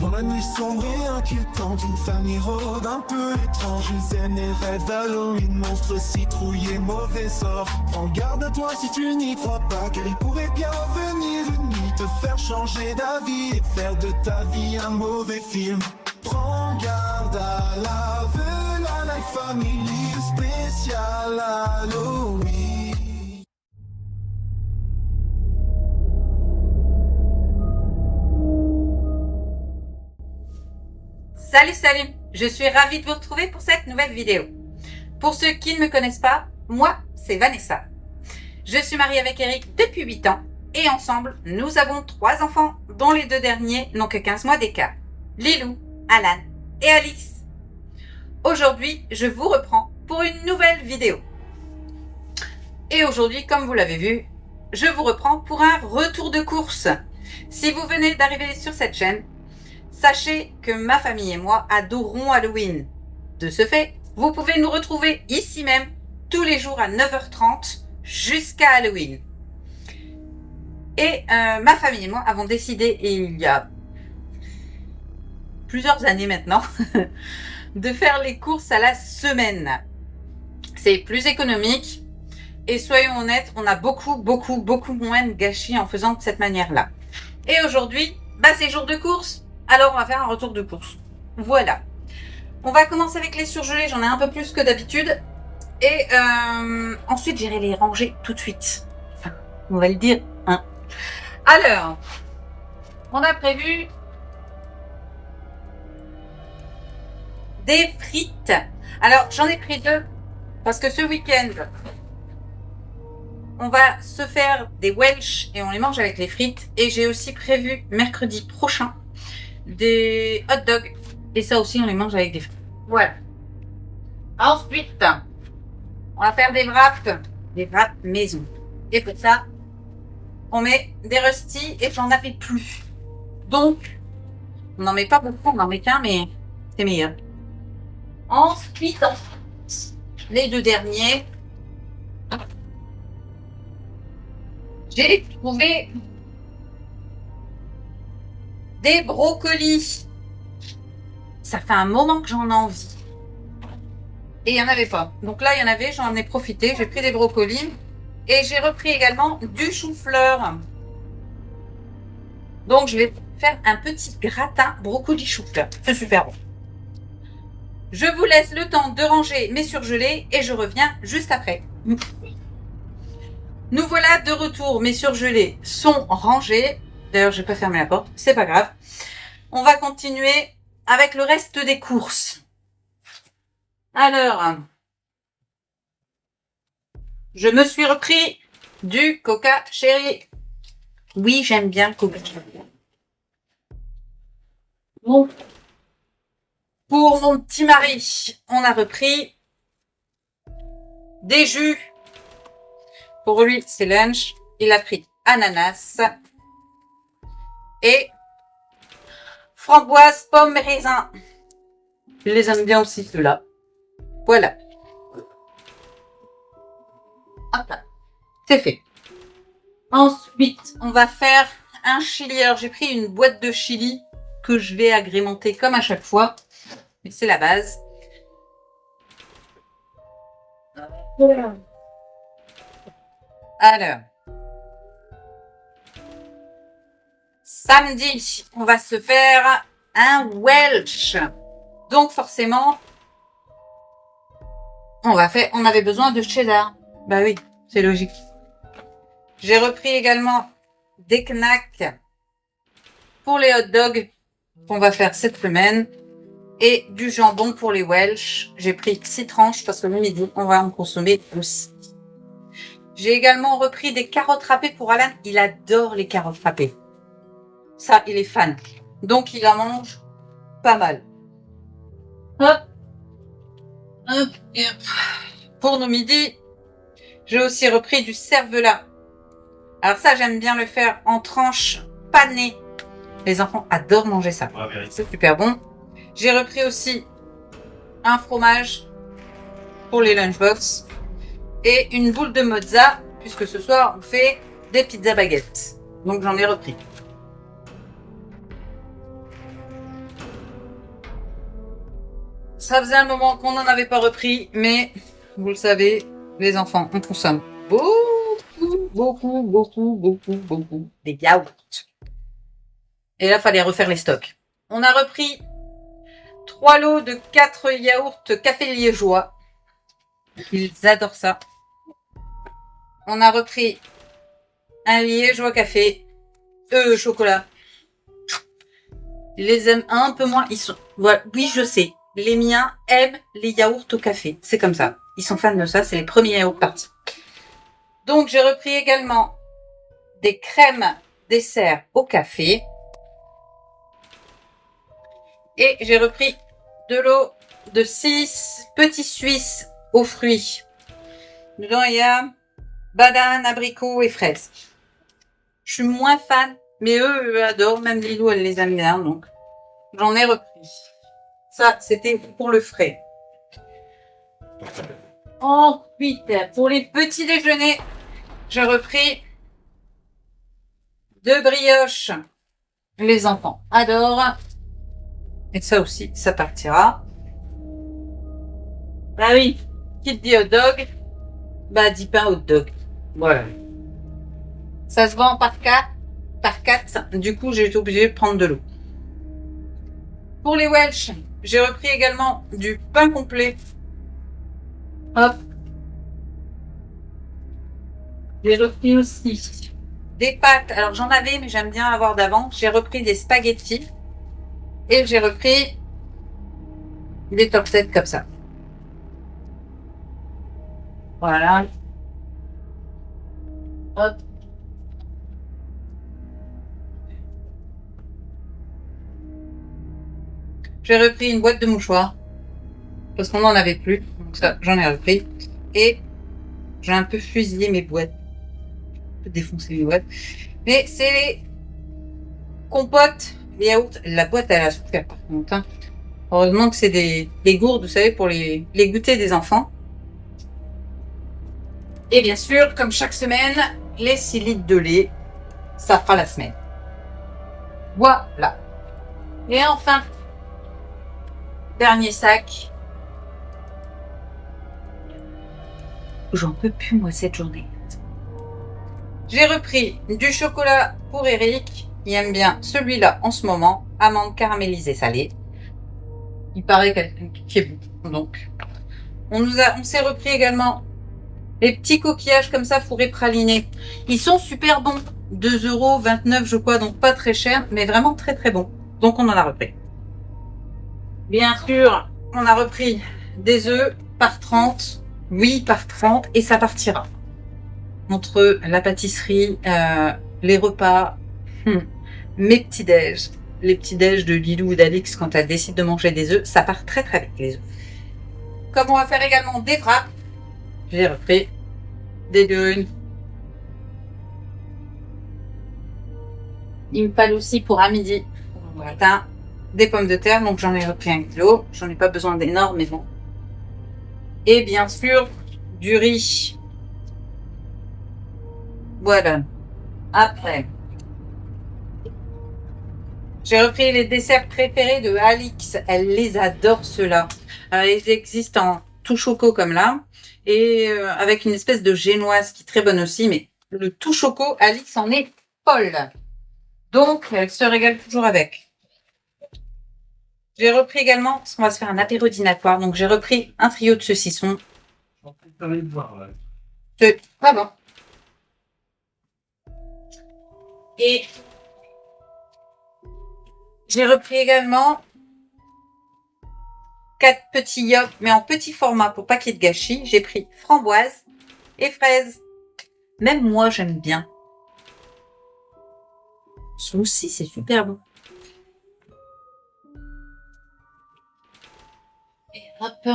Dans la nuit sombre et inquiétante, une famille rôde un peu étrange. Ils aiment les rêves d'Halloween, monstres, citrouilles et mauvais sorts. Prends garde à toi si tu n'y crois pas, car il pourrait bien venir une nuit te faire changer d'avis et faire de ta vie un mauvais film. Prends garde à la vue, la Life Family spécial Halloween. Salut, je suis ravie de vous retrouver pour cette nouvelle vidéo. Pour ceux qui ne me connaissent pas, moi c'est Vanessa. Je suis mariée avec Eric depuis 8 ans et ensemble nous avons 3 enfants dont les 2 derniers n'ont que 15 mois d'écart. Lilou, Alan et Alice. Aujourd'hui je vous reprends pour une nouvelle vidéo. Et aujourd'hui, comme vous l'avez vu, je vous reprends pour un retour de course. Si vous venez d'arriver sur cette chaîne, sachez que ma famille et moi adorons Halloween. De ce fait, vous pouvez nous retrouver ici même tous les jours à 9h30 jusqu'à Halloween. Et ma famille et moi avons décidé, il y a plusieurs années maintenant, de faire les courses à la semaine. C'est plus économique et soyons honnêtes, on a beaucoup moins de gâchis en faisant de cette manière-là. Et aujourd'hui, c'est jour de course. Alors on va faire un retour de course. Voilà. On va commencer avec les surgelés, j'en ai un peu plus que d'habitude. Et ensuite j'irai les ranger tout de suite. Enfin, on va le dire. Hein. Alors, on a prévu des frites. Alors j'en ai pris 2 parce que ce week-end, on va se faire des Welsh et on les mange avec les frites. Et j'ai aussi prévu mercredi prochain des hot dogs et ça aussi on les mange avec des frites. Voilà. Ensuite, on va faire des wraps maison. Et pour ça, on met des rusty et j'en avais plus. Donc, on n'en met pas beaucoup, on en met qu'un, mais c'est meilleur. Ensuite, les 2 derniers, j'ai trouvé des brocolis. Ça fait un moment que j'en ai envie. Et il n'y en avait pas. Donc là, il y en avait, j'en ai profité. J'ai pris des brocolis. Et j'ai repris également du chou-fleur. Donc je vais faire un petit gratin brocoli chou-fleur. C'est super bon. Je vous laisse le temps de ranger mes surgelés et je reviens juste après. Nous voilà de retour. Mes surgelés sont rangés. D'ailleurs, je n'ai pas fermé la porte. C'est pas grave. On va continuer avec le reste des courses. Alors, je me suis repris du Coca Cherry. Oui, j'aime bien le Coca Cherry. Bon. Pour mon petit mari, on a repris des jus. Pour lui, c'est lunch. Il a pris ananas et framboise, pomme, raisin. Je les aime bien aussi, ceux-là. Voilà. Hop là. C'est fait. Ensuite, on va faire un chili. Alors, j'ai pris une boîte de chili que je vais agrémenter comme à chaque fois. Mais c'est la base. Alors. Samedi, on va se faire un Welsh. Donc forcément, on avait besoin de cheddar. Bah oui, c'est logique. J'ai repris également des knacks pour les hot dogs qu'on va faire cette semaine et du jambon pour les Welsh. J'ai pris 6 tranches parce que le midi, on va en consommer aussi. J'ai également repris des carottes râpées pour Alan. Il adore les carottes râpées. Ça, il est fan. Donc, il en mange pas mal. Hop. Hop. Et hop. Pour nos midis, j'ai aussi repris du cervelas. Alors ça, j'aime bien le faire en tranches panées. Les enfants adorent manger ça. C'est super bon. J'ai repris aussi un fromage pour les lunchbox et une boule de mozza, puisque ce soir, on fait des pizzas baguettes. Donc, j'en ai repris. ça faisait un moment qu'on n'en avait pas repris, mais vous le savez, les enfants, on consomme beaucoup des yaourts. Et là, fallait refaire les stocks. On a repris 3 lots de 4 yaourts café liégeois. Ils adorent ça. On a repris un liégeois café, chocolat. Ils les aiment un peu moins. Ils sont, voilà, oui, je sais. Les miens aiment les yaourts au café. C'est comme ça. Ils sont fans de ça. C'est les premiers yaourts partis. Donc, j'ai repris également des crèmes dessert au café. Et j'ai repris de l'eau de 6 petits Suisses aux fruits. Dedans, il y a banane, abricot et fraises. Je suis moins fan, mais eux adorent. Même Lilou, elle les aime bien, donc j'en ai repris. Ça, c'était pour le frais. Ensuite, pour les petits déjeuners, j'ai repris 2 brioches. Les enfants adorent. Et ça aussi, ça partira. Bah oui, qui te dit hot dog, bah dis pas hot dog. Voilà. Ça se vend par 4. Du coup, j'ai été obligée de prendre de l'eau. Pour les Welsh, j'ai repris également du pain complet. Hop. J'ai repris aussi des pâtes. Alors, j'en avais, mais j'aime bien avoir d'avant. J'ai repris des spaghettis. Et j'ai repris des torsades comme ça. Voilà. Hop. J'ai repris une boîte de mouchoirs. Parce qu'on n'en avait plus. Donc ça, j'en ai repris. Et j'ai un peu fusillé mes boîtes. Un peu défoncé mes boîtes. Mais c'est les compotes, les yaourts. La boîte, elle a souffert par contre. Hein. Heureusement que c'est des gourdes, vous savez, pour les goûters des enfants. Et bien sûr, comme chaque semaine, les 6 litres de lait. Ça fera la semaine. Voilà. Et enfin, dernier sac. J'en peux plus, moi, cette journée. J'ai repris du chocolat pour Eric. Il aime bien celui-là en ce moment. Amande caramélisée salée. Il paraît qu'il est bon. Donc, on s'est repris également les petits coquillages comme ça fourrés pralinés. Ils sont super bons. 2,29 € je crois, donc pas très cher, mais vraiment très très bon. Donc, on en a repris. Bien sûr, on a repris des œufs par 30. Oui, par 30. Et ça partira. Entre la pâtisserie, les repas, mes petits-déj, les petits-déj de Lilou ou d'Alix quand elle décide de manger des œufs, ça part très très vite les œufs. Comme on va faire également des wraps, j'ai repris des dunes. Il me fallait aussi pour à midi, pour le matin, des pommes de terre, donc j'en ai repris 1 kilo. J'en ai pas besoin d'énormes, mais bon. Et bien sûr, du riz. Voilà. Après, j'ai repris les desserts préférés de Alix. Elle les adore, ceux-là. Ils existent en tout choco comme là. Et avec une espèce de génoise qui est très bonne aussi. Mais le tout choco, Alix en est folle. Donc, elle se régale toujours avec. J'ai repris également, parce qu'on va se faire un apéro dînatoire. Donc, j'ai repris un trio de saucissons. C'est pas bon. Et j'ai repris également 4 petits yops, mais en petit format pour pas qu'il y ait de gâchis. J'ai pris framboise et fraise. Même moi, j'aime bien. Ça aussi, c'est super bon. Et hop.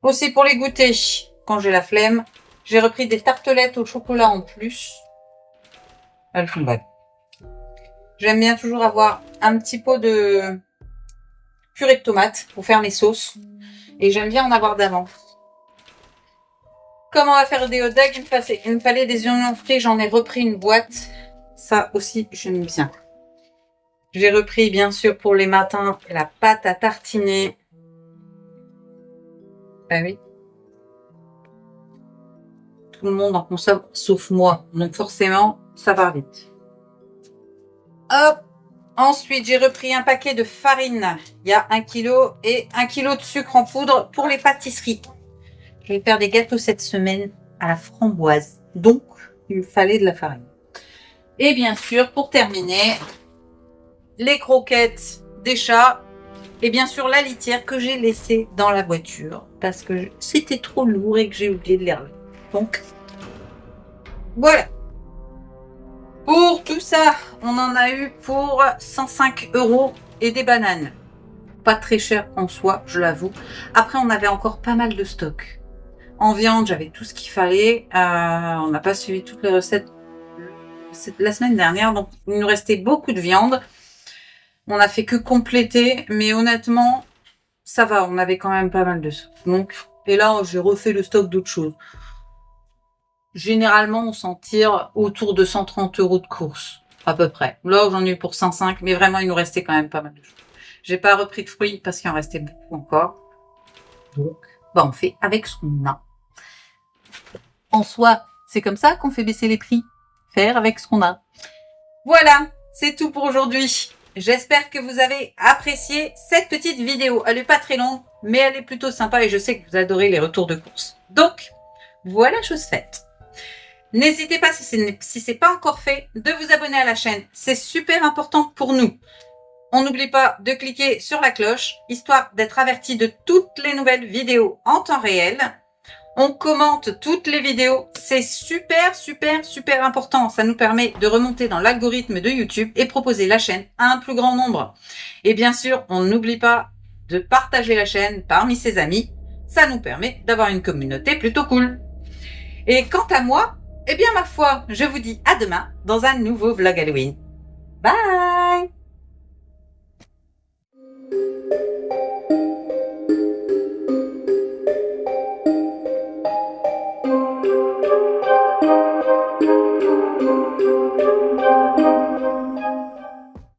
Aussi pour les goûters, quand j'ai la flemme, j'ai repris des tartelettes au chocolat en plus. Elles sont bonnes. J'aime bien toujours avoir un petit pot de purée de tomates pour faire mes sauces. Et j'aime bien en avoir d'avance. Comment on va faire des hot dogs, il me fallait des oignons frits, j'en ai repris une boîte. Ça aussi, j'aime bien. J'ai repris, bien sûr, pour les matins, la pâte à tartiner. Ah oui. Tout le monde en consomme, sauf moi. Donc forcément, ça va vite. Hop. Ensuite, j'ai repris un paquet de farine. Il y a 1 kg et 1 kg de sucre en poudre pour les pâtisseries. Je vais faire des gâteaux cette semaine à la framboise. Donc, il me fallait de la farine. Et bien sûr, pour terminer, les croquettes des chats. Et bien sûr, la litière que j'ai laissée dans la voiture. Parce que c'était trop lourd et que j'ai oublié de les relever. Donc, voilà. Pour tout ça, on en a eu pour 105 € et des bananes. Pas très cher en soi, je l'avoue. Après, on avait encore pas mal de stock. En viande, j'avais tout ce qu'il fallait. On n'a pas suivi toutes les recettes la semaine dernière, donc il nous restait beaucoup de viande. On a fait que compléter, mais honnêtement, ça va. On avait quand même pas mal de stock. Donc, et là, j'ai refait le stock d'autres choses. Généralement, on s'en tire autour de 130 € de course, à peu près. Là, j'en ai eu pour 105, mais vraiment, il nous restait quand même pas mal de choses. J'ai pas repris de fruits parce qu'il en restait beaucoup encore. Donc, on fait avec ce qu'on a. En soi, c'est comme ça qu'on fait baisser les prix. Faire avec ce qu'on a. Voilà, c'est tout pour aujourd'hui. J'espère que vous avez apprécié cette petite vidéo. Elle n'est pas très longue, mais elle est plutôt sympa et je sais que vous adorez les retours de course. Donc, voilà, chose faite. N'hésitez pas, si ce n'est pas encore fait, de vous abonner à la chaîne. C'est super important pour nous. On n'oublie pas de cliquer sur la cloche, histoire d'être averti de toutes les nouvelles vidéos en temps réel. On commente toutes les vidéos. C'est super, super, super important. Ça nous permet de remonter dans l'algorithme de YouTube et proposer la chaîne à un plus grand nombre. Et bien sûr, on n'oublie pas de partager la chaîne parmi ses amis. Ça nous permet d'avoir une communauté plutôt cool. Et quant à moi, eh bien ma foi, je vous dis à demain dans un nouveau vlog Halloween. Bye!